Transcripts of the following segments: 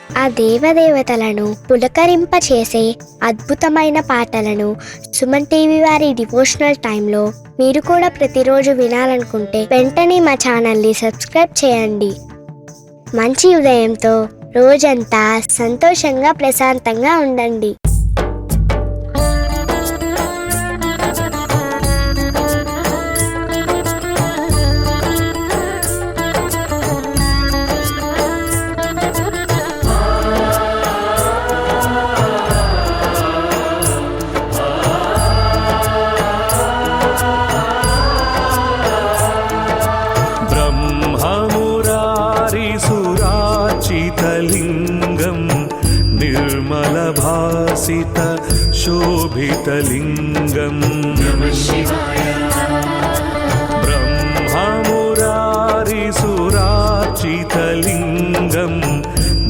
ఆ దేవదేవతలను పులకరింపచేసే అద్భుతమైన పాటలను సుమన్ టీవీ వారి డివోషనల్ టైంలో మీరు కూడా ప్రతిరోజు వినాలనుకుంటే వెంటనే మా ఛానల్ని సబ్స్క్రైబ్ చేయండి. మంచి ఉదయంతో రోజంతా సంతోషంగా ప్రశాంతంగా ఉండండి. लिंगं निर्मलभासित शोभितलिंगं ब्रह्ममुरारिसुरार्चितलिंगं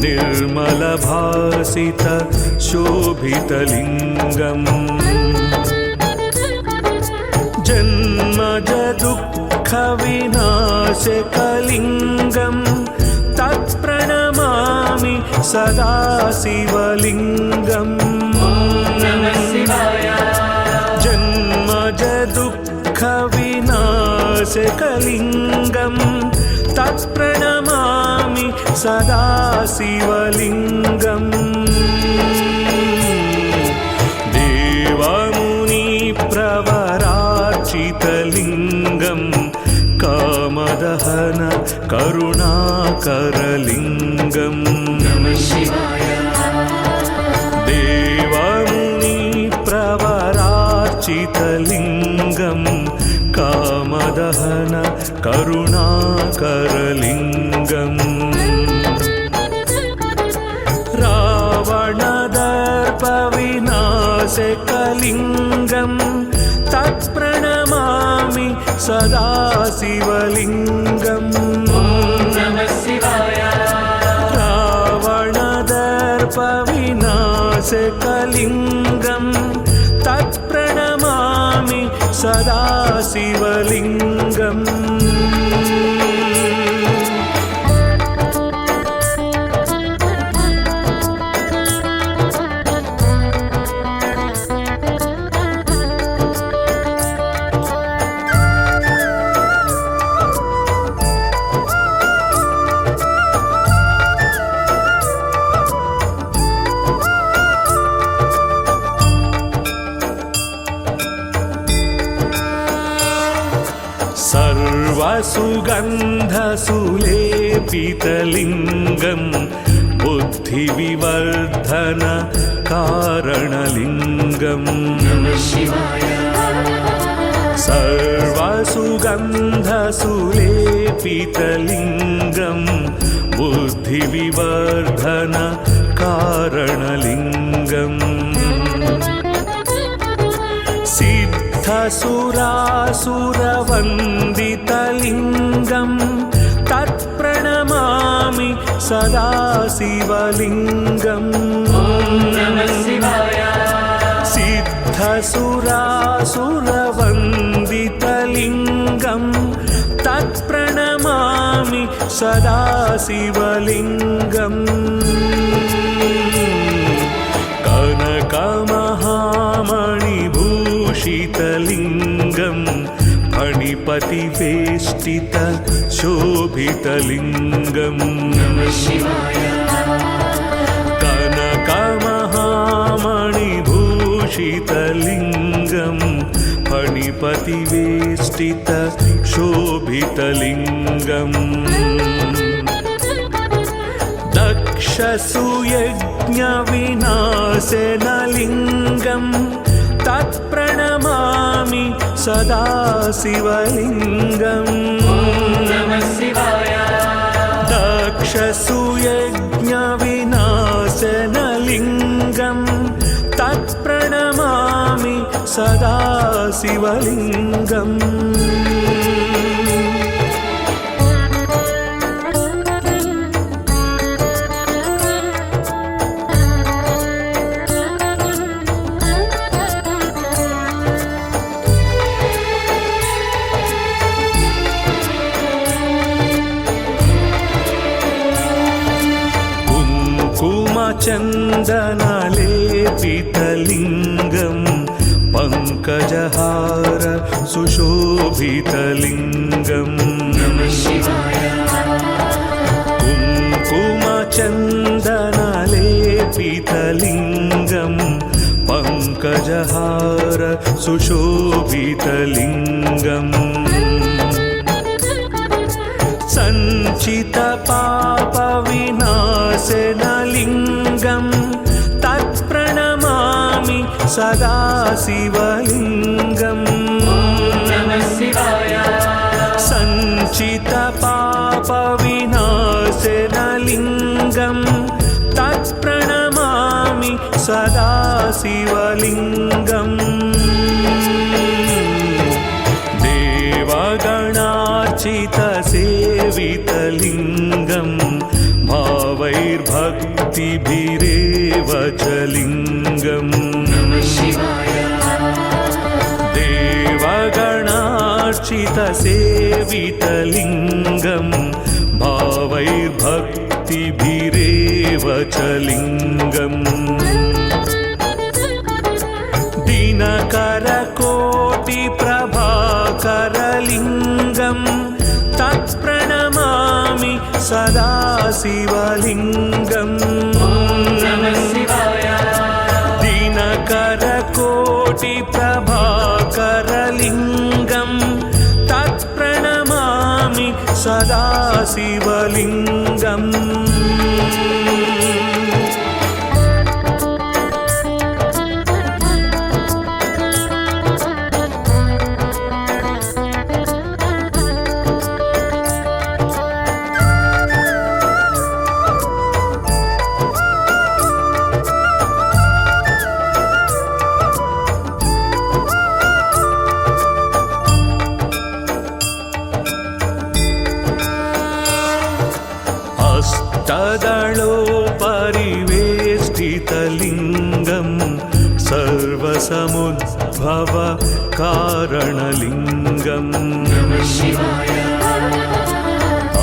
निर्मलभासित शोभितलिंगं जन्मज दुःख विनाशकलिंगं तत्प्रणमामि सदा शिवलिंगं जन्मज दुःख विनाशकलिंगं तत्प्रणमामि सदा शिवलिंगं देवमुनि प्रवरार्चितलिंगं कामदहन करुणाकरलिंगं देवमुनि प्रवरार्चितलिंगं कामदहन करुणाकरलिंगं रावणदर्पविनाशकलिंगं तत्प्रणमामि सदा शिवलिंगं रावणदर्पविनाशकलिंगं तत्प्रणमामि सदा शिवलिंगं सर्वसुगन्धसुलेपितलिंगं बुद्धिविवर्धन कारणलिंगं सर्वसुगन्धसुलेपितलिंगं बुद्धिविवर्धन कारणलिंगं सिद्धसुरासुरवन्दितलिंगं तत्प्रणमामि सदा शिवलिंगं सिद्धसुरासुरवन्दितलिंगं तत्प्रणमामि सदा शिवलिंगं कनकमहामणिभूषितलिंगं फणिपतिवेष्टित शोभितलिंगं कनकमहामणिभूषितलिंगं फणिपतिवेष्टित शोभितलिंगं दक्षसुयज्ञविनाशनलिंगं तत्प्रणमामि सदा शिवलिंगं दक्षसुयज्ञविनाशनलिंगं तत्प्रणमामि सदा शिवलिंगं कुङ्कुमचन्दनलेपितलिङ्गं पङ्कजहार सुशोभितलिङ्गम् कुङ्कुमचन्दनलेपितलिङ्गं पङ्कजहार सुशोभितलिङ्गम् सञ्चितपापविनाशनलिङ्गं तत्प्रणमामि सदा शिवलिङ्गम् सञ्चितपापविनाशनलिङ्गं तत्प्रणमामि सदा शिवलिङ्गम् देवगणार्चितसेवितलिङ्गं भावैर्भक्तिभिरेव च लिङ्गम् देवगणार्चितसेवितलिङ्गं भावैर्भक्तिभिरेव च लिङ्गम् दिनकरकोटिप्रभाकरलिङ्गं तत्प्रणमामि सदा शिवलिङ्गम् दिनकरकोटिप्रभाकरलिङ्गं तत्प्रणमामि सदा शिवलिङ्गम् अष्टदलोपरिवेष्टितलिङ्गं सर्वसमुद्भव कारणलिङ्गम्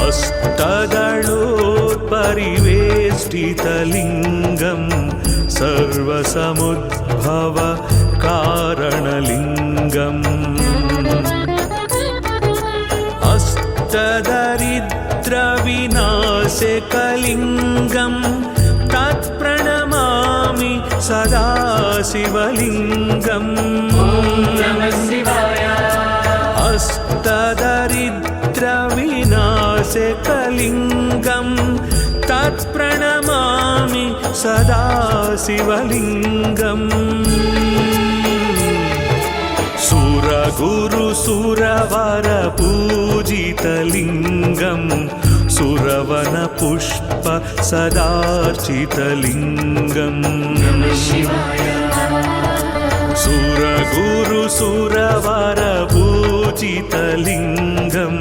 अष्टदलोपरिवेष्टितलिङ्गं सर्वसमुद्भव कारणलिङ्गम् अष्टदरिद्रविनाशकलिङ्गं तत्प्रणमामि सदा शिवलिङ्गम् अष्टदरिद्रविनाशकलिङ्गं तत्प्रणमामि सदा शिवलिङ्गम् सुरगुरुसुरवरपूजितलिङ्गं सुरवनपुष्प सदार्चितलिङ्गम् सुरगुरुसुरवरपूजितलिङ्गं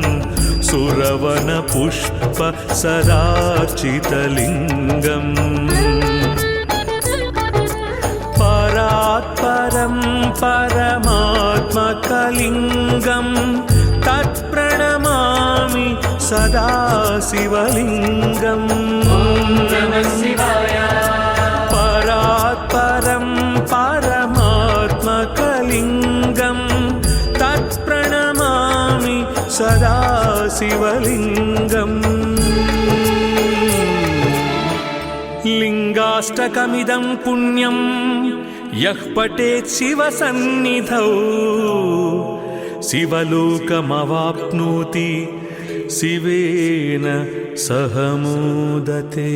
सुरवनपुष्प सदार्चितलिङ्गम् परात्परं परमात्मकलिङ्गं तत्प्रणमामि सदा शिवलिङ्गम् परात्परं परमात्मकलिङ्गं तत्प्रणमामि सदा शिवलिङ्गम् लिङ्गाष्टकमिदं पुण्यं यः पठेत् शिवसन्निधौ शिवलोकमवाप्नोति शिवेन सह मोदते।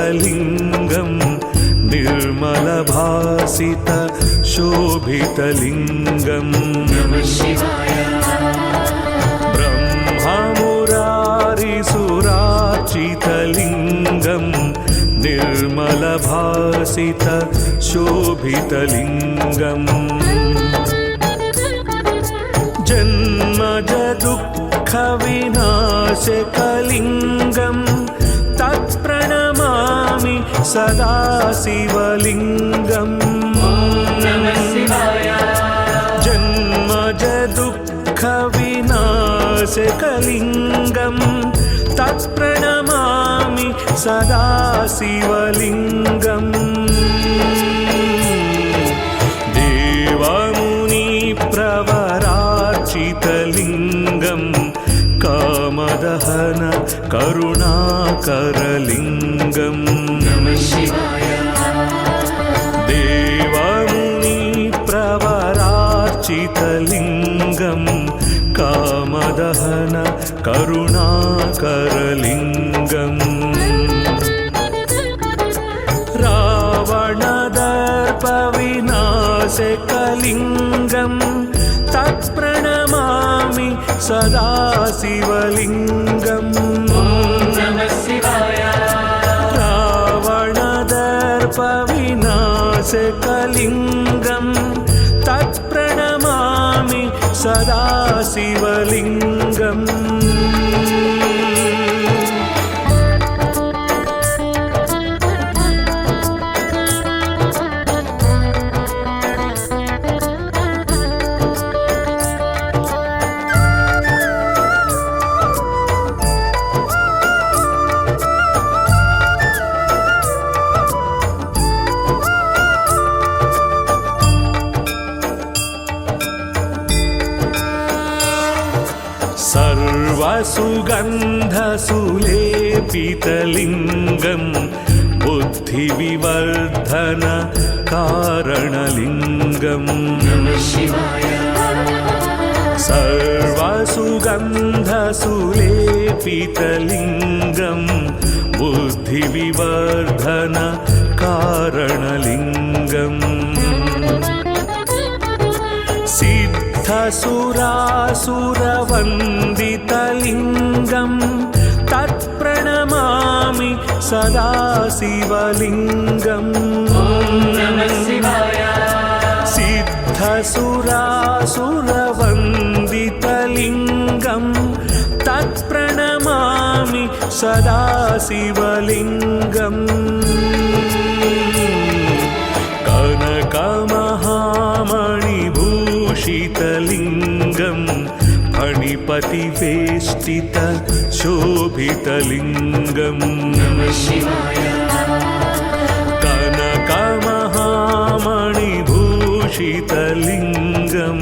लिङ्गं निर्मलभासित शोभितलिङ्गम् ब्रह्ममुरारिसुरार्चितलिङ्गं निर्मलभासित निर्मलभासित शोभितलिङ्गम् जन्मज दुःखविनाशकलिङ्गं तत्प्रणमामि सदा शिवलिङ्गम् जन्मज दुःखविनाशकलिङ्गं तत्प्रणमामि सदा शिवलिङ्गम् देवमुनिप्रवरार्चितलिङ्गं कामदहन करुणाकरलिङ्गम् देवमुनिप्रवरार्चितलिङ्गं कामदहन करुणाकरलिङ्गम् रावणदर्पविनाशकलिङ्गं तत्प्रणमामि सदा शिवलिङ्गम् रावणदर्पविनाशकलिङ्गं तत्प्रणमामि सदा शिवलिङ्गम् सर्वसुगन्धसुलेपितलिङ्गं बुद्धिविवर्धन कारणलिङ्गम् सर्वसुगन्धसुलेपितलिङ्गं बुद्धिविवर्धन कारणलिङ्गम् सिद्धसुरासुरवन्दितलिङ्गं तत्प्रणमामि सदा शिवलिङ्गम् सिद्धसुरासुरवन्दितलिङ्गं तत्प्रणमामि सदा शिवलिङ्गम् कनकमहामणिभूषितलिङ्गं फणिपतिवेष्टित शोभितलिङ्गम् कनकमहामणिभूषितलिङ्गं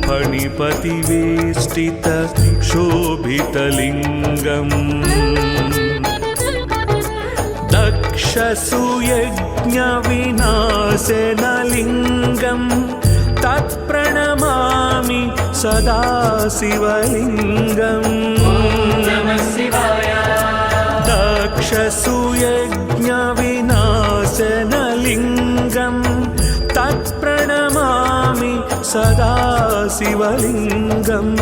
फणिपतिवेष्टित शोभितलिङ्गम् दक्षसुयज्ञविनाशनलिङ्गं तत्प्रणमामि सदा शिवलिङ्गम् दक्षसुयज्ञविनाशनलिङ्गं तत्प्रणमामि सदा शिवलिङ्गम्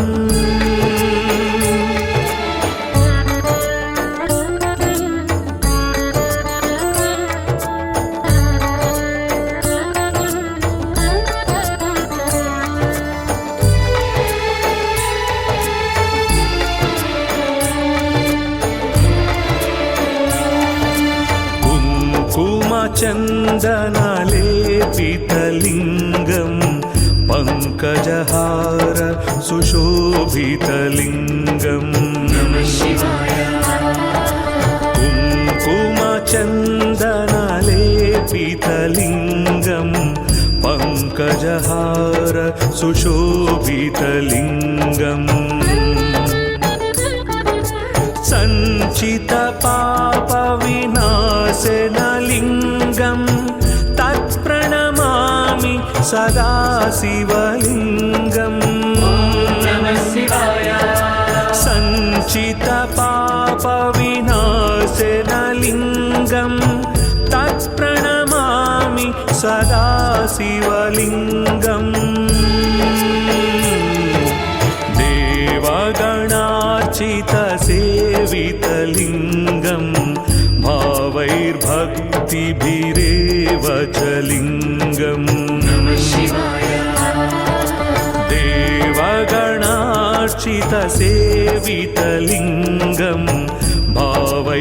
चन्दनलेपितलिङ्गं पङ्कजहार सुशोभितलिङ्गम् कुङ्कुमचन्दनलेपितलिङ्गं पङ्कजहार सुशोभितलिङ्गम् सञ्चितपापविनाशनलिङ्गं तत्प्रणमामि सदा शिवलिङ्गम् सञ्चितपापविनाशनलिङ्गं तत्प्रणमामि सदा शिवलिङ्गम् देवगणार्चितसेवितलिङ्गं भावैर्भक्ति भक्तिभिरेव च लिङ्गम् देवगणार्चितसेवितलिङ्गं भावैर्भक्तिभिरेव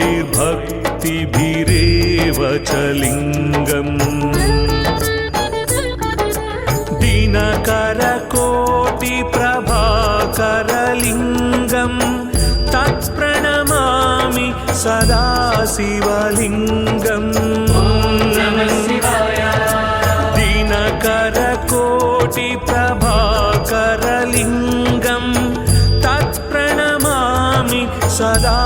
च लिङ्गम् दिनकरकोटिप्रभाकरलिङ्गं तत्प्रणमामि सदा शिवलिङ्गम् दिनकरकोटिप्रभाकरलिङ्गं तत्प्रणमामि सदा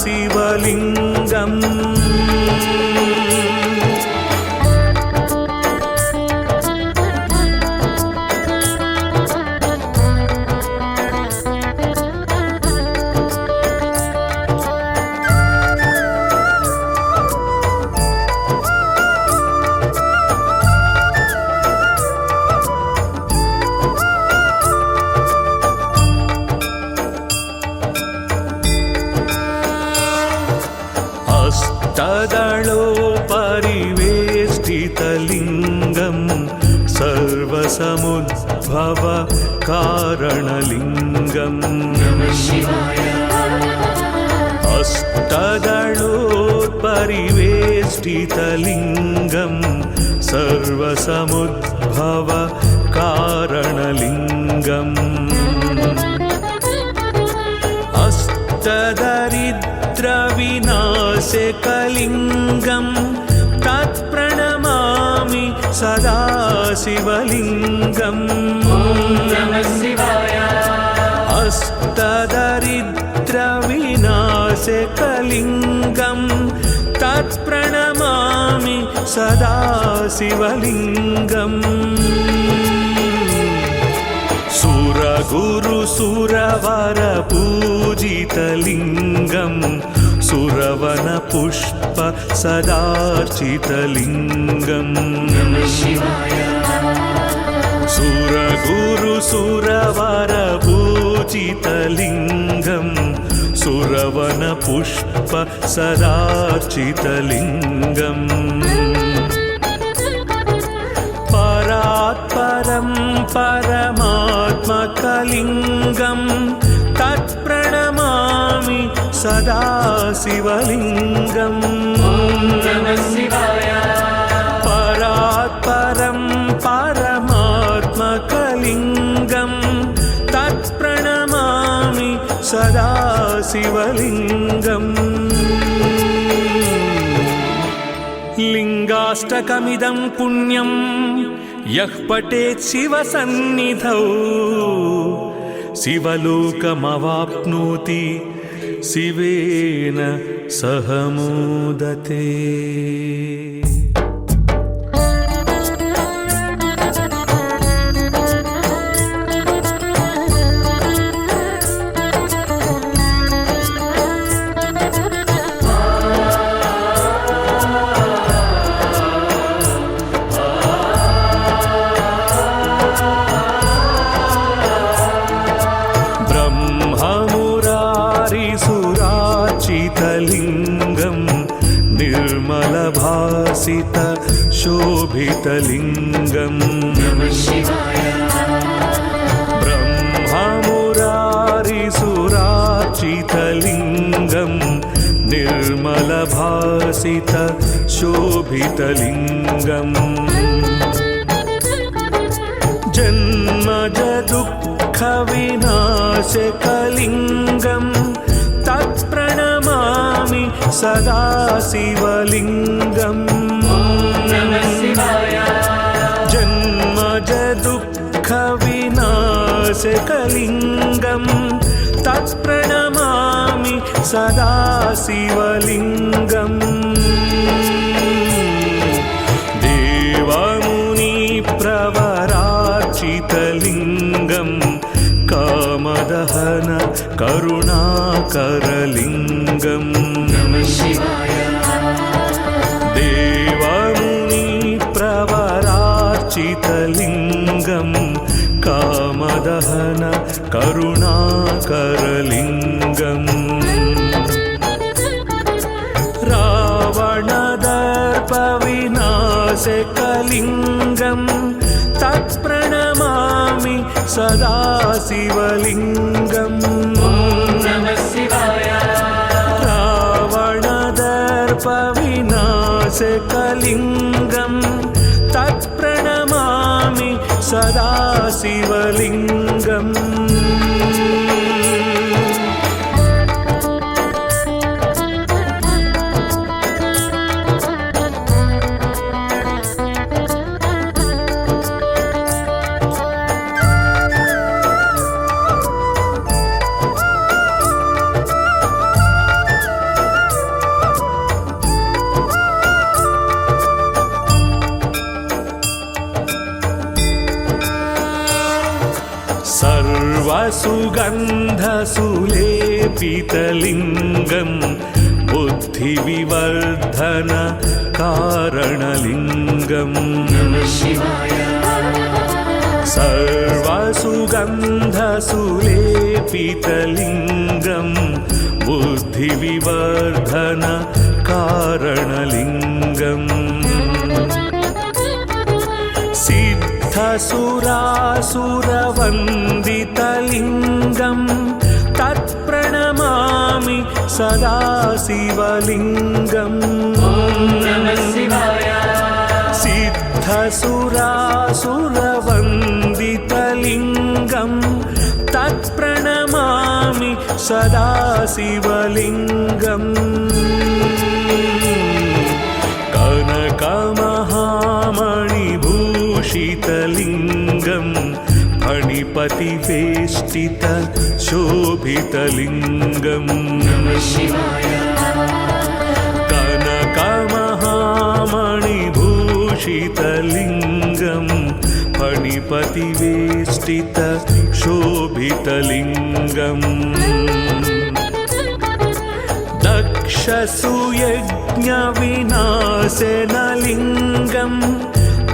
शिवलिङ्गम् अष्टदलोपरिवेष्टितलिङ्गं सर्वसमुद्भव कारणलिङ्गम् अष्टदलोपरिवेष्टितलिङ्गं सर्वसमुद्भव कारणलिङ्गम् अष्टदरिद्रविनाशकलिङ्गं तत्प्रणमामि सदा शिवलिङ्गम् अष्टदरिद्रविनाशकलिङ्गं तत्प्रणमामि सदा शिवलिङ्गम् सुरगुरुसुरवरपूजितलिङ्गं सुरवनपुष्प सदार्चितलिङ्गम् सुरगुरुसुरवरपूजितलिङ्गं सुरवनपुष्प सदार्चितलिङ्गम् परात्परं परमात्मकलिङ्गं तत्प्रणमामि सदा शिवलिङ्गम् परात्परं परमात्मकलिङ्गं तत्प्रणमामि सदा शिवलिङ्गम् लिङ्गाष्टकमिदं पुण्यं यः पठेत् शिवसन्निधौ शिवलोकमवाप्नोति शिवेन सह मोदते। लिङ्गं निर्मलभासित शोभितलिङ्गम् ब्रह्ममुरारिसुरार्चितलिङ्गं निर्मलभासित शोभितलिङ्गम् जन्मज दुःखविनाशकलिङ्गं तत्प्रणमामि सदा शिवलिङ्गम् जन्मज दुःखविनाशकलिङ्गं तत्प्रणमामि सदा शिवलिङ्गम् देवमुनिप्रवरार्चितलिङ्गं कामदहन करुणाकरलिङ्गम् देवमुनिप्रवरार्चितलिङ्गं कामदहन करुणाकरलिङ्गम् रावणदर्पव नासिकलिङ्गं तत्प्रणमामि सदा शिवलिङ्गम्। रावणदर्पविनाशकलिङ्गं तत्प्रणमामि सदा शिवलिङ्गम्। सर्वसुगन्धसुलेपितलिङ्गं बुद्धिविवर्धन कारणलिङ्गम्। सर्वसुगन्धसुलेपितलिङ्गं बुद्धिविवर्धन कारणलिङ्गम्। सिद्धसुरासुरवन्दितलिङ्गं तत्प्रणमामि सदा शिवलिङ्गम्। सिद्धसुरासुरवन्दितलिङ्गं तत्प्रणमामि सदा शिवलिङ्गम्। कनकमहामणिभूषितलिङ्गं फणिपतिवेष्टित शोभितलिङ्गम्। कनकमहामणिभूषितलिङ्गं फणिपतिवेष्टित शोभितलिङ्गम्। दक्षसुयज्ञविनाशनलिङ्गं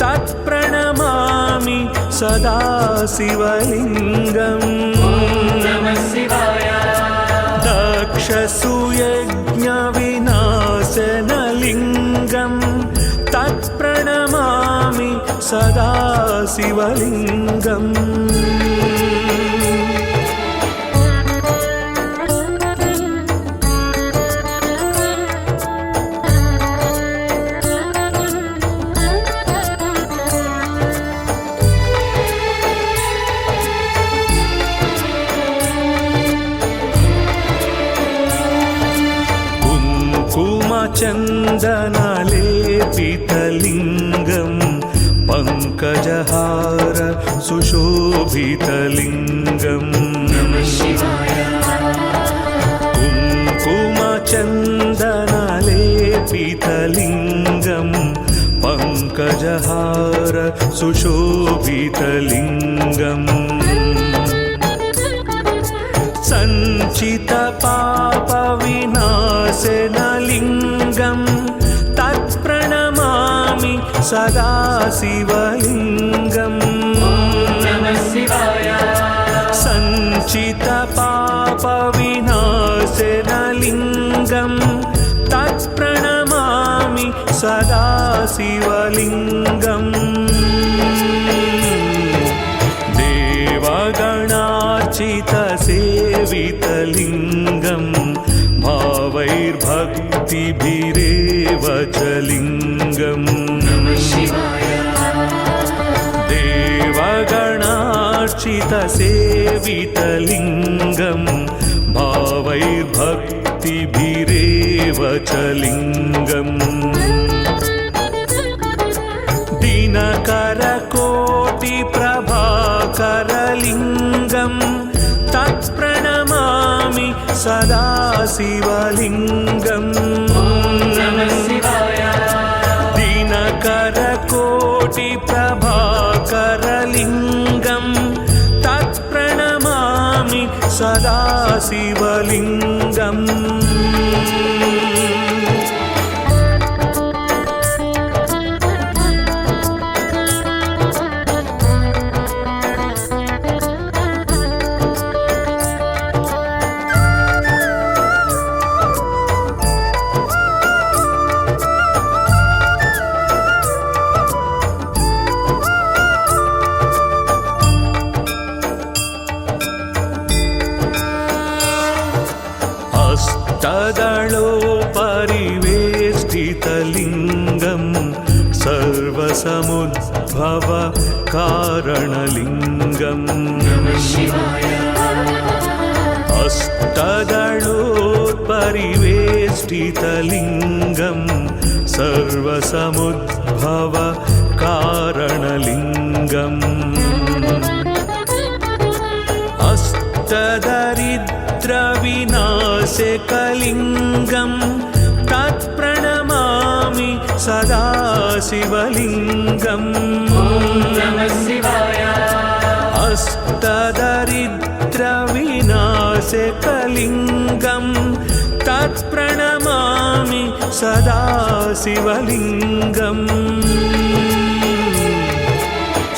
तत्प्रणमामि सदा शिवलिङ्गम्। दक्षसुयज्ञविनाशनलिङ्गं तत्प्रणमामि सदा शिवलिङ्गम्। कुङ्कुमचन्दनलेपितलिङ्गं पङ्कजहार सुशोभितलिङ्गम्। कुङ्कुमचन्दनलेपितलिङ्गं पङ्कजहार सुशोभितलिङ्गम्। सञ्चितपापविनाशनलिङ्गं तत्प्रणमामि सदा शिवलिङ्गम्। सञ्चितपापविनाशनलिङ्गं तत्प्रणमामि सदा शिवलिङ्गम्। देवगणार्चितसेवितलिङ्गं भावैर्भक्तिभिरेव च लिङ्गम्। देवगणार्चितसेवितलिङ्गं भावैर्भक्तिभिरेव च लिङ्गम्। दिनकरकोटिप्रभाकरलिङ्गं तत्प्रणमामि सदा शिवलिङ्गम्। दिनकरकोटिप्रभाकरलिङ्गं तत्प्रणमामि सदा शिवलिङ्गम्। सर्वसमुद्भव कारणलिङ्गम् अष्टदलोत्परिवेष्टितलिङ्गं सर्वसमुद्भव कारणलिङ्गम् अष्टदरिद्रविनाशकलिङ्गं तत्प्रणमामि सदा शिवलिङ्गम् अष्टदरिद्रविनाशकलिङ्गं तत्प्रणमामि सदा शिवलिङ्गम्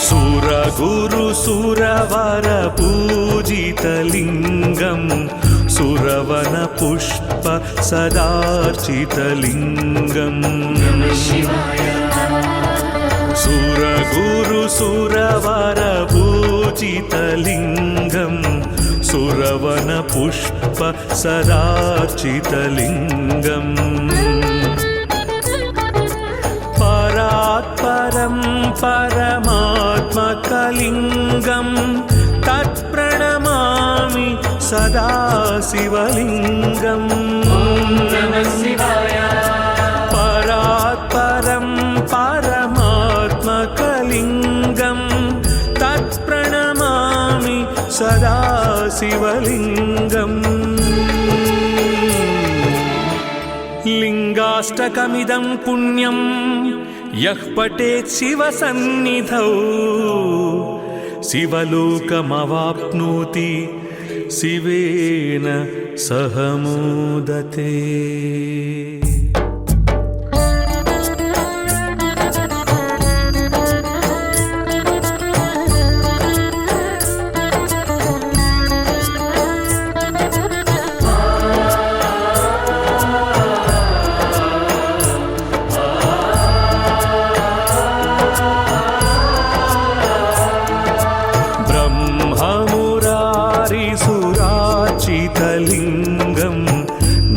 सुरगुरुसुरवरपूजितलिङ्गं सुरवनपुष्प सदार्चितलिङ्गम् सुरगुरुसुरवरपूजितलिङ्गं सुरवनपुष्प सदार्चितलिङ्गम् परात्परं परमात्मकलिङ्गं तत्प्रणमामि सदा शिवलिङ्गम् परात्परं परमात्मकलिङ्गं तत्प्रणमामि सदा शिवलिङ्गम् लिङ्गाष्टकमिदं पुण्यं यः पठेत् शिवसन्निधौ शिवलोकमवाप्नोति शिवेन सह मोदते। लिङ्गं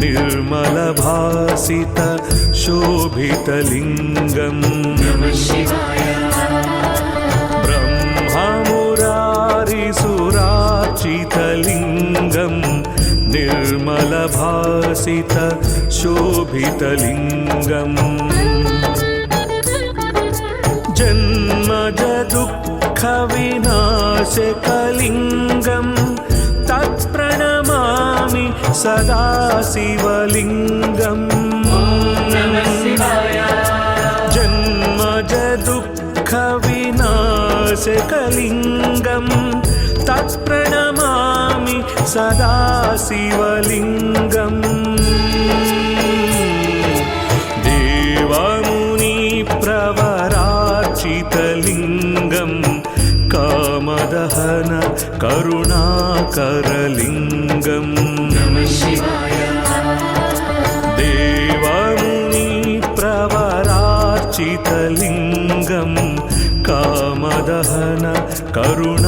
निर्मलभासित शोभितलिङ्गम् ब्रह्ममुरारिसुरार्चितलिङ्गं निर्मलभासित शोभितलिङ्गम् जन्मजदुःखविनाशकलिङ्गं तत्प्रणमामि सदा शिवलिङ्गम् जन्मजदुःखविनाशकलिङ्गं तत्प्रणमामि सदा शिवलिङ्गम् देवमुनिप्रवरार्चितलिङ्गं कामदहन करुणाकरलिङ्गम् देवमुनिप्रवरार्चितलिङ्गं कामदहन करुणाकरलिङ्गम्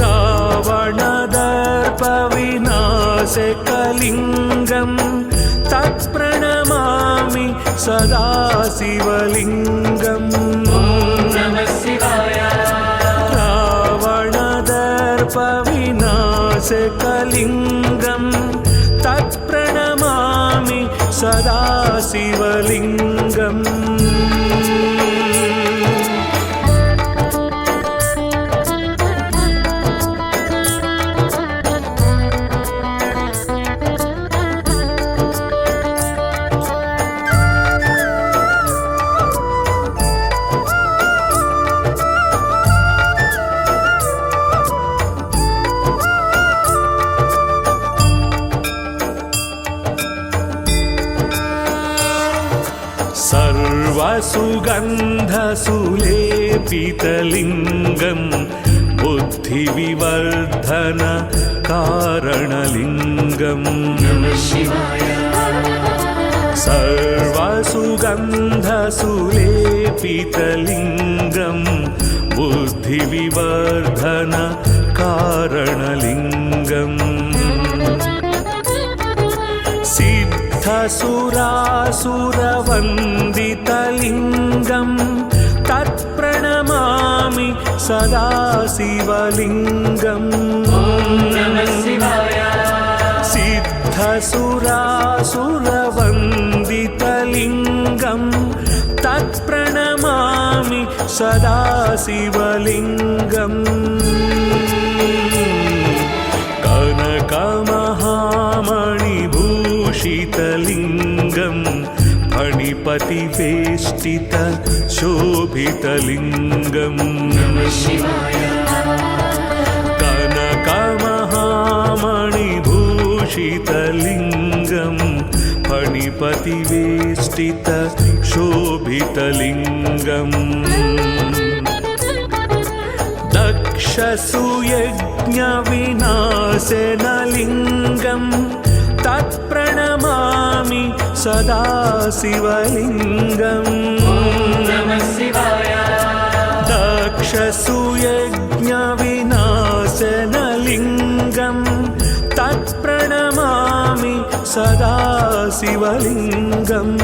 रावणदर्पविनाशकलिङ्गं तत्प्रणमामि सदा शिवलिङ्गम् रावणदर्पविनाशकलिङ्गं तत्प्रणमामि सदा शिवलिङ्गम् सर्वसुगन्धसुलेपितलिङ्गं बुद्धिविवर्धन कारणलिङ्गम् सर्वसुगन्धसुलेपितलिङ्गं बुद्धिविवर्धन कारणलिङ्गम् सिद्धसुरासुरवन्दितलिङ्गं तत्प्रणमामि सदा शिवलिङ्गम् सिद्धसुरासुरवन्दितलिङ्गं तत्प्रणमामि सदा शिवलिङ्गम् कनकमहामणिभूषितलिङ्गं फणिपतिवेष्टित शोभितलिङ्गम् कनकमहामणिभूषितलिङ्गं फणिपतिवेष्टित शोभितलिङ्गम् दक्षसुयज्ञविनाशनलिङ्गं तत्प्रणमामि सदा शिवलिङ्गम् दक्षसुयज्ञविनाशनलिङ्गं तत्प्रणमामि सदा शिवलिङ्गम्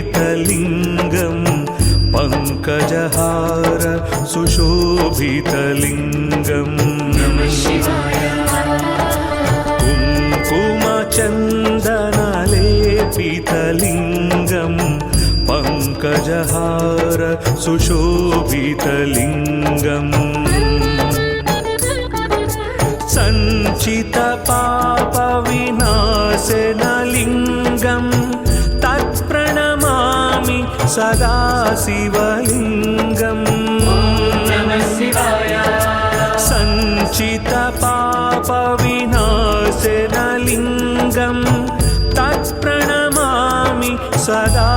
चन्दनलेपितलिङ्गं पङ्कजहार सुशोभितलिङ्गम् कुङ्कुमचन्दनलेपितलिङ्गं पङ्कजहार सुशोभितलिङ्गम् सञ्चितपापविनाशनलिङ्गं तत्प्रणमामि सदा शिवलिङ्गम् सञ्चितपापविनाशनलिङ्गं तत्प्रणमामि सदा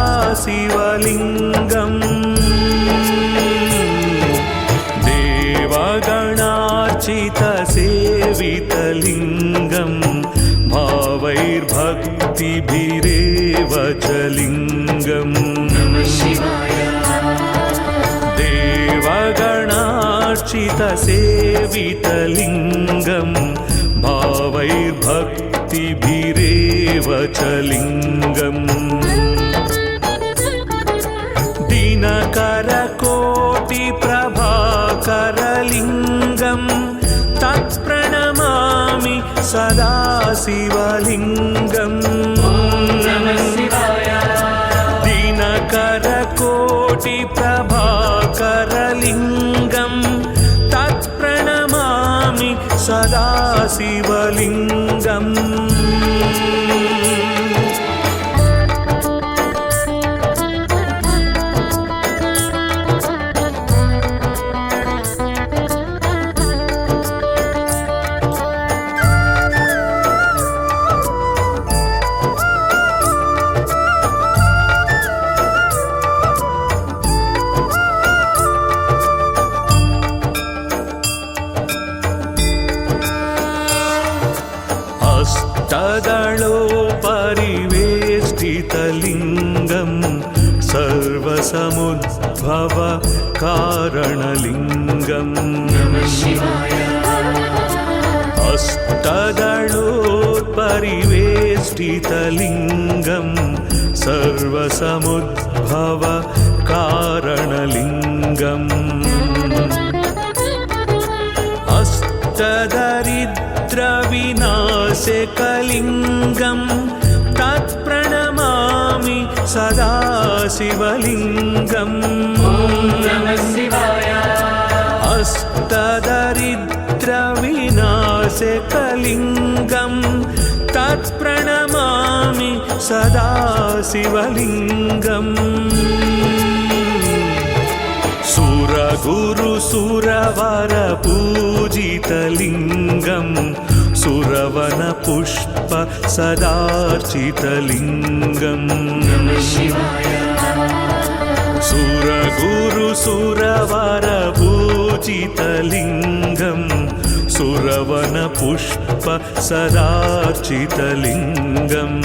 शिवलिङ्गम् देवगणार्चितसेवितलिङ्गं भावैर्भक्तिभिरेव च लिङ्गम् देवगणार्चितसेवितलिङ्गं भावैर्भक्तिभिरेव च लिङ्गम् दिनकरकोटिप्रभाकरलिङ्गं तत्प्रणमामि सदा शिवलिङ्गम् दिनकरकोटिप्रभाकरलिङ्गं तत्प्रणमामि सदा शिवलिङ्गम् अष्टदलोपरिवेष्टितलिङ्गं सर्वसमुद्भव कारणलिङ्गम् अष्टदलोपरिवेष्टितलिङ्गं सर्वसमुद्भव कारणलिङ्गम् अष्टदरिद्रविनाशकलिङ्गं तत्प्रणमामि सदा शिवलिङ्गम् अष्टदरिद्रविनाशकलिङ्गं तत्प्रणमामि सदा शिवलिङ्गम् सुरगुरुसुरवरपूजितलिङ्गं सुरवनपुष्प सदार्चितलिङ्गम् सुरगुरुसुरवरपूजितलिङ्गं सुरवनपुष्प सदार्चितलिङ्गम्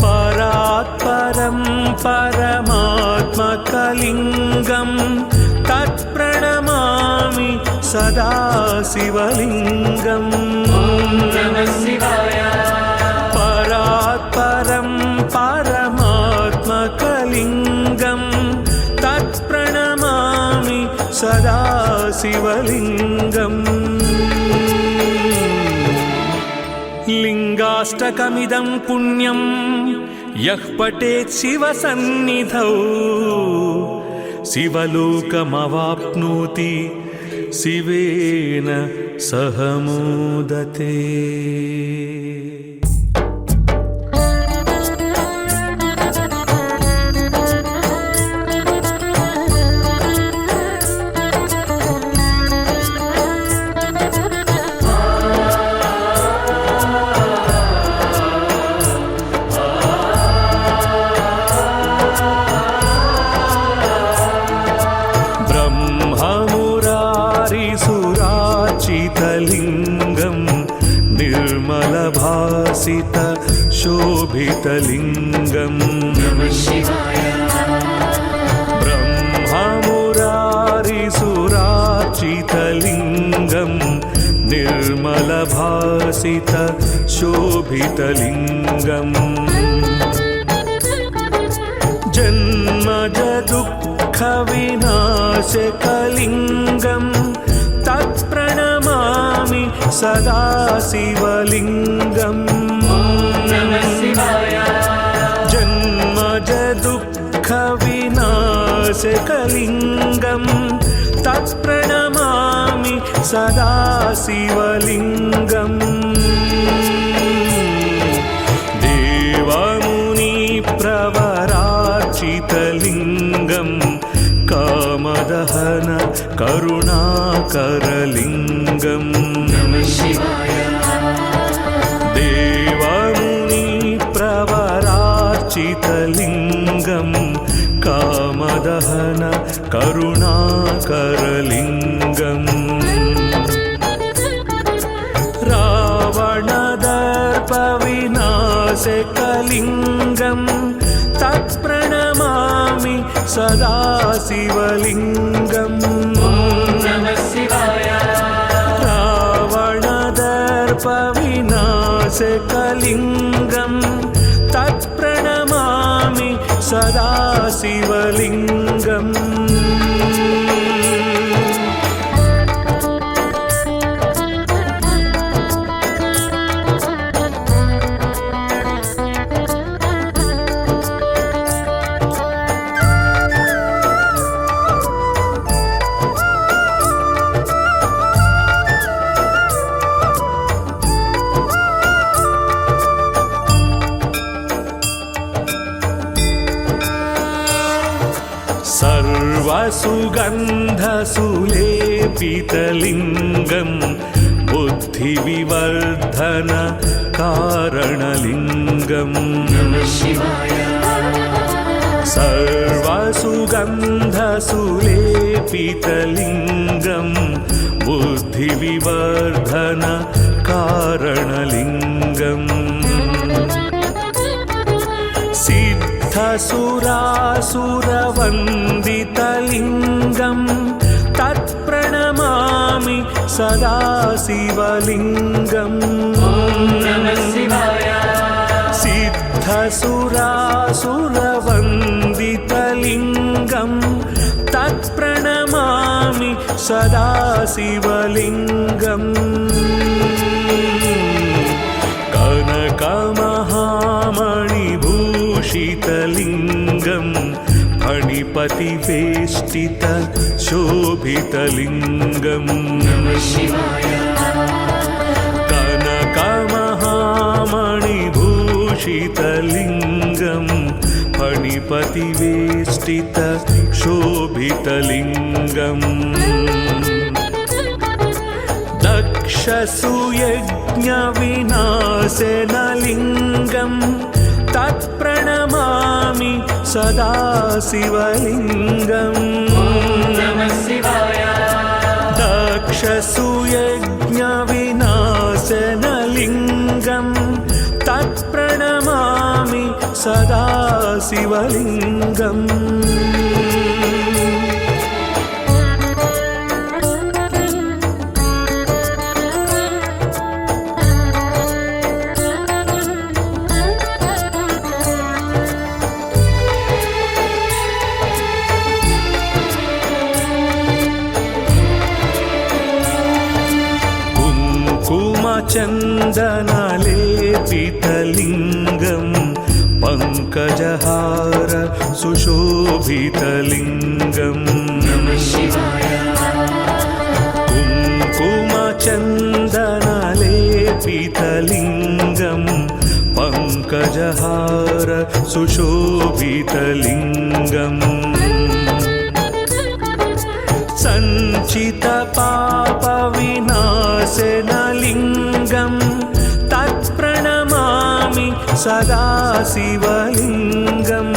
परात्परं परमात्मकलिङ्गं तत्प्रणमामि सदा शिवलिङ्गम् परात्परं परमात्मकलिङ्गं तत्प्रणमामि सदा शिवलिङ्गम् लिङ्गाष्टकमिदं पुण्यं यः पठेत् शिवसन्निधौ शिवलोकमवाप्नोति शिवेन सह मोदते। लिङ्गं निर्मलभासित शोभितलिङ्गं ब्रह्ममुरारिसुरार्चितलिङ्गं निर्मलभासित शोभितलिङ्गम् जन्मज दुःखविनाशकलिङ्गं तत्प्रणमामि सदा शिवलिङ्गम् जन्मज दुःखविनाशकलिङ्गं तत्प्रणमामि सदा शिवलिङ्गम् देवमुनिप्रवरार्चितलिङ्गं कामदहन करुणाकरलिङ्गम् देवमुनिप्रवरार्चितलिङ्गं कामदहन करुणाकरलिङ्गम् रावणदर्पविनाशकलिङ्गं तत्प्रणमामि सदा शिवलिङ्गम् रावणदर्पविनाशकलिङ्गं तत्प्रणमामि सदा शिवलिङ्गम् सर्वसुगन्धसुलेपितलिङ्गं बुद्धिविवर्धन कारणलिङ्गम् सर्वसुगन्धसुलेपितलिङ्गं बुद्धिविवर्धन कारणलिङ्गम् सिद्धसुरासुरवन्दितलिङ्गं तत्प्रणमामि सदा शिवलिङ्गम् सिद्धसुरासुरवन्दितलिङ्गं तत्प्रणमामि सदा शिवलिङ्गम् कनकमहामणिभूषितलिङ्गं फणिपतिवेष्टित शोभितलिङ्गम् कनकमहामणिभूषितलिङ्गं फणिपतिवेष्टित शोभितलिङ्गम् दक्षसुयज्ञविनाशनलिङ्गं तत्प्रणमामि प्रणमामि सदा शिवलिङ्गम् दक्षसुयज्ञविनाशनलिङ्गं तत्प्रणमामि सदा शिवलिङ्गम् चन्दनलेपितलिङ्गं पङ्कजहार सुशोभितलिङ्गम् कुङ्कुमचन्दनलेपितलिङ्गं पङ्कजहार सुशोभितलिङ्गम् सञ्चितपापविनाशनलिङ्गं तत्प्रणमामि सदा शिवलिङ्गम्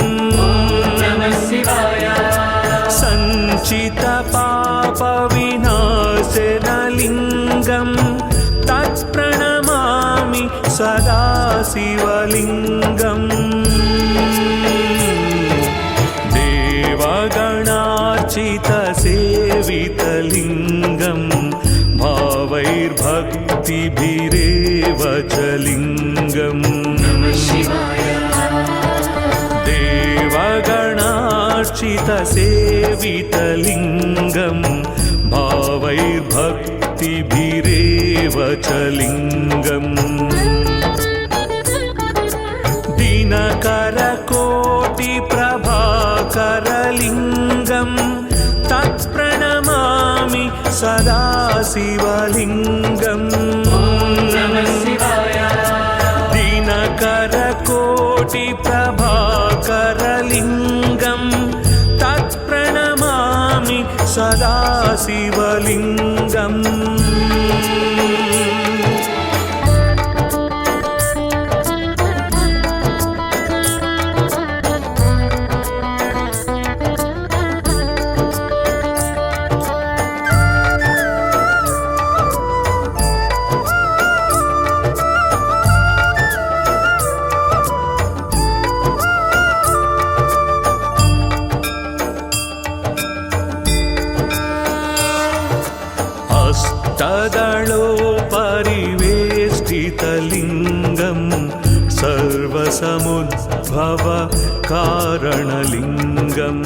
सञ्चितपापविनाशनलिङ्गं तत्प्रणमामि सदा शिवलिङ्गम् देवगणार्चितसेवितलिङ्गं भावैर्भक्तिभिरेव च लिङ्गम् देवगणार्चितसेवितलिङ्गं भावैर्भक्तिभिरेव च लिङ्गम् दिनकरकोटिप्रभाकरलिङ्गं तत्प्रणमामि सदा शिवलिङ्गम् दिनकरकोटिप्रभाकरलिङ्गं तत्प्रणमामि सदा शिवलिङ्गम् अष्टदलोपरिवेष्टितलिङ्गं सर्वसमुद्भव कारणलिङ्गम्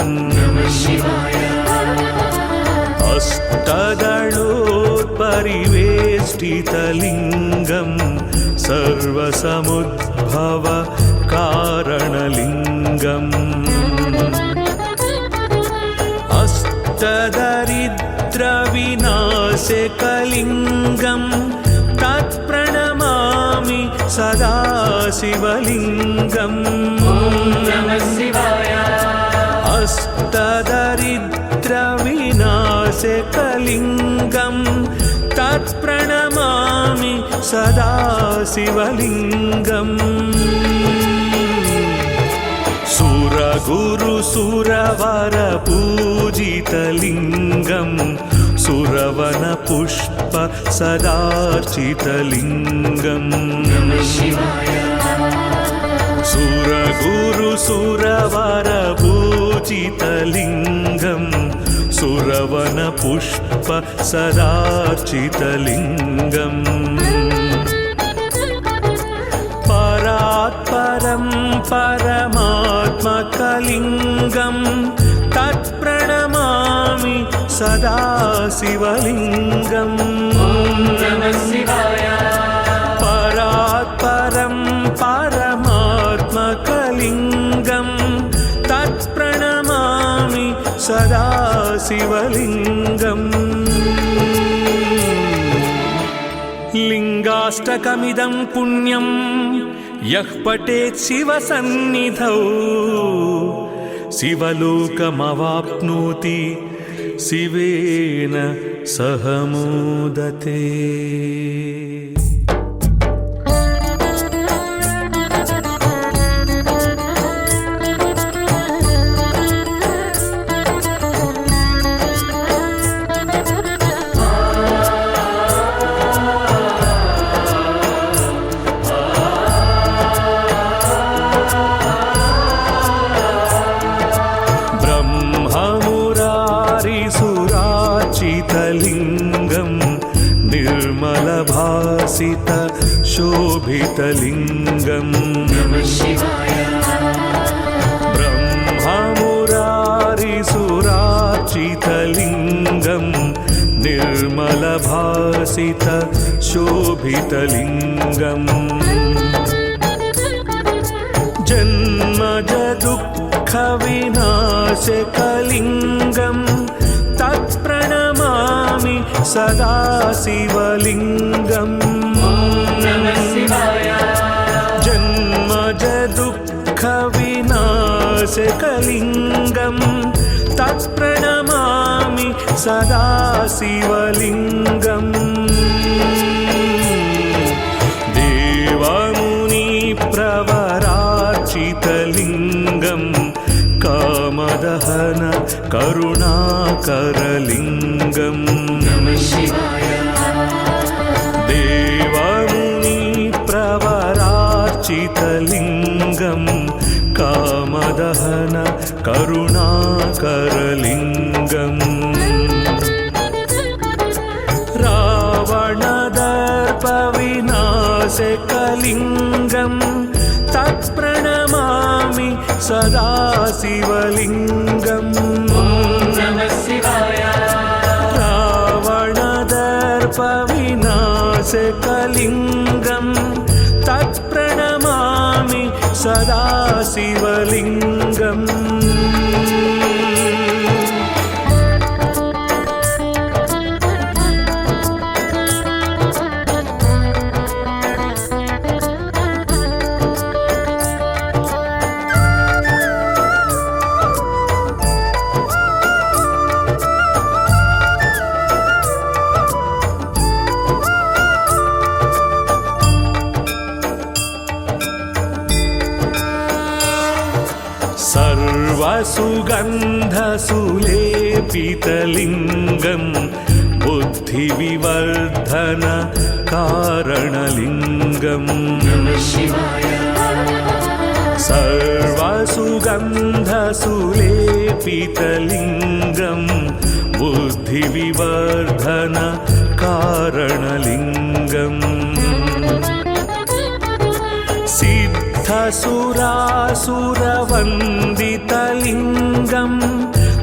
अष्टदलोपरिवेष्टितलिङ्गं सर्वसमुद्भव कारणलिङ्गम् अष्टदरिद्रविनाशकलिङ्गं तत्प्रणमामि सदा शिवलिङ्गम् अष्टदरिद्रविनाशकलिङ्गं तत्प्रणमामि सदा शिवलिङ्गम् सुरगुरुसुरवरपूजितलिङ्गं सुरवनपुष्प सदार्चितलिङ्गम् सुरगुरुसुरवरपूजितलिङ्गं सुरवनपुष्प सदार्चितलिङ्गम् परात्परं परमात्मकलिङ्गं तत्प्रणमामि सदा शिवलिङ्गम् परात्परं परमात्मकलिङ्गं तत्प्रणमामि सदा शिवलिङ्गम् लिङ्गाष्टकमिदं पुण्यं यः पठेत् शिवसन्निधौ शिवलोकमवाप्नोति शिवेन सह मोदते। सदाशिवलिङ्गं निर्मलभासित शोभितलिङ्गम् ब्रह्ममुरारिसुरार्चितलिङ्गं निर्मलभासित शोभितलिङ्गम् जन्मज दुःखविनाशकलिङ्गं तत्प्रणमामि सदा शिवलिङ्गम् जन्मज दुःखविनाशकलिङ्गं तत्प्रणमामि सदा शिवलिङ्गम् देवमुनिप्रवरार्चितलिङ्गं कामदहन करुणाकरलिङ्गम् देवमुनिप्रवरार्चितलिङ्गं कामदहन करुणाकरलिङ्गम् रावणदर्पविनाशकलिङ्गं तत्प्रणमामि सदा शिवलिङ्गम् रावणदर्पविनाशकलिङ्गं तत्प्रणमामि सदा शिवलिङ्गम् सर्वसुगन्धसुलेपितलिङ्गं बुद्धिविवर्धन कारणलिङ्गम् सर्वसुगन्धसुलेपितलिङ्गं बुद्धिविवर्धन कारणलिङ्गम् सिद्धसुरासुरवन्दितलिङ्गं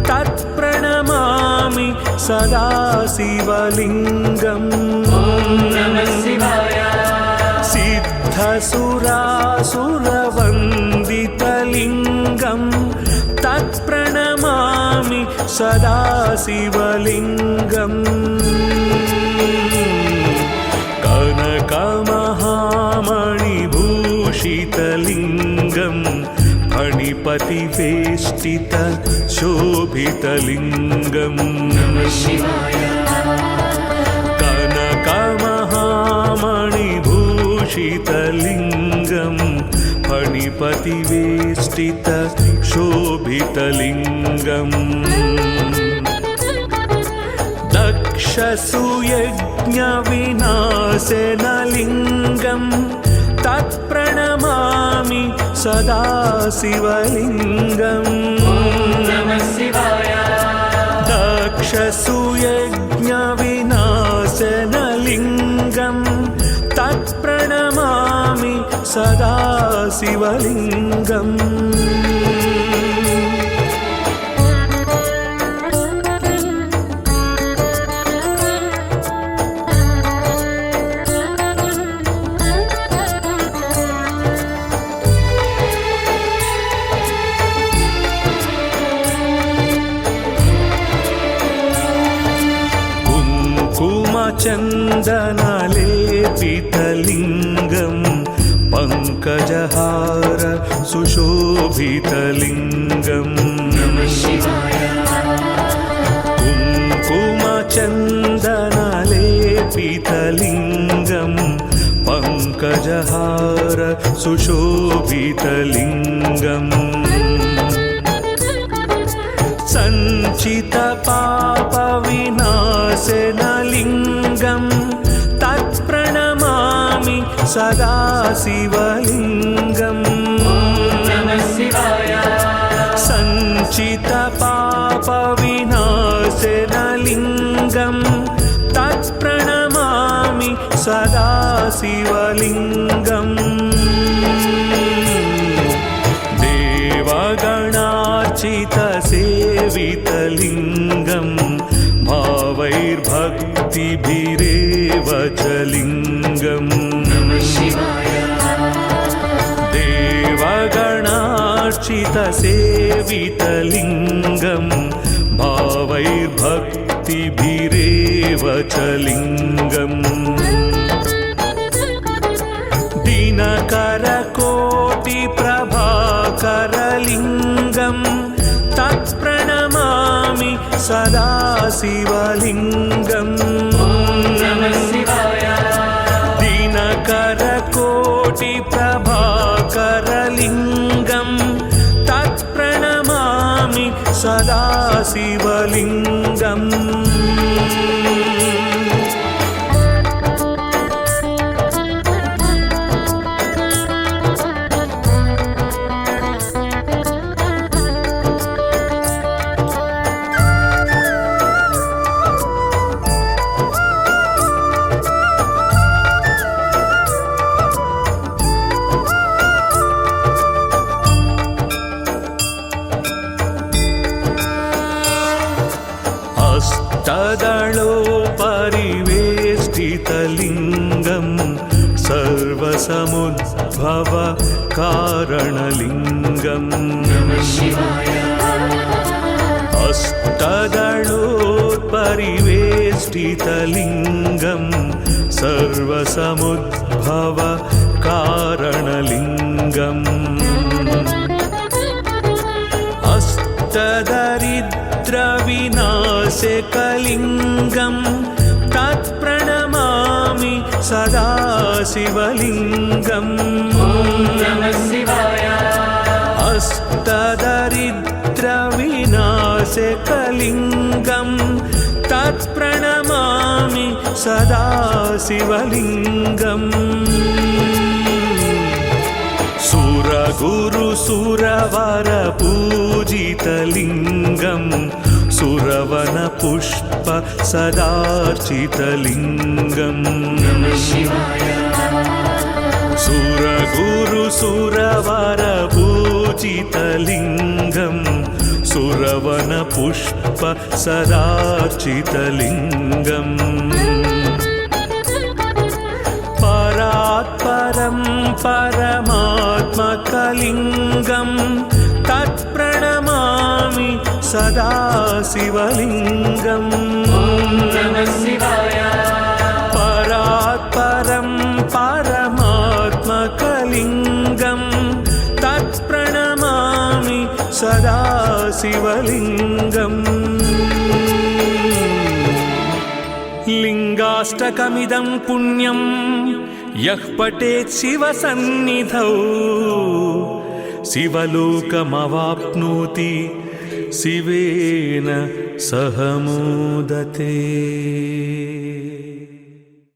तत्प्रणमामि सदा शिवलिङ्गम् सिद्धसुरासुरवन्दितलिङ्गं तत्प्रणमामि सदा शिवलिङ्गम् कनकमहामणिभूषितलिङ्गं फणिपतिवेष्टित शोभितलिङ्गम् कनकमहामणिभूषितलिङ्गं फणिपतिवेष्टित शोभितलिङ्गम् दक्षसुयज्ञविनाशनलिङ्गं तत्प्रणमामि सदा शिवलिङ्गम् दक्षसुयज्ञविनाशनलिङ्गं तत्प्रणमामि सदा शिवलिङ्गम् चन्दनलेपितलिङ्गं पङ्कजहार सुशोभितलिङ्गम् कुङ्कुमचन्दनलेपितलिङ्गं पङ्कजहार सुशोभितलिङ्गम् सञ्चितपापविनाशनलिङ्गं तत्प्रणमामि सदा शिवलिङ्गम् सञ्चितपाप पापविनाशनलिङ्गं तत्प्रणमामि सदा शिवलिङ्गम् देवगणार्चितसेवितलिङ्गं भावैर्भक्तिभिरेव च लिङ्गम् देवगणार्चितसेवितलिङ्गं भावैर्भक्तिभिरेव च लिङ्गम् दिनकरकोटिप्रभाकरलिङ्गं तत्प्रणमामि सदा शिवलिङ्गम् दिनकरकोटिप्रभाकरलिङ्गं तत्प्रणमामि सदा शिवलिङ्गम् अष्टदलोपरिवेष्टितलिङ्गं सर्वसमुद्भव कारणलिङ्गम् अष्टदलोपरिवेष्टितलिङ्गं सर्वसमुद्भव कारणलिङ्गम् अष्टदरिद्रविनाशकलिङ्गं तत्प्रणमामि सदा शिवलिङ्गम् अष्टदरिद्रविनाशकलिङ्गं तत्प्रणमामि सदा शिवलिङ्गम् सुरगुरुसुरवरपूजितलिङ्गं सुरवनपुष्प सदार्चितलिङ्गम् सुरगुरुसुरवरपूजितलिङ्गं सुरवनपुष्प सदार्चितलिङ्गम् परात्परं परमात्मकलिङ्गं तत्प्रणमामि सदा शिवलिङ्गम् परात्परं परमात्मकलिङ्गं तत्प्रणमामि सदा शिवलिङ्गम् लिङ्गाष्टकमिदं पुण्यं यः पठेत् शिवसन्निधौ शिवलोकमवाप्नोति शिवेन सह मोदते।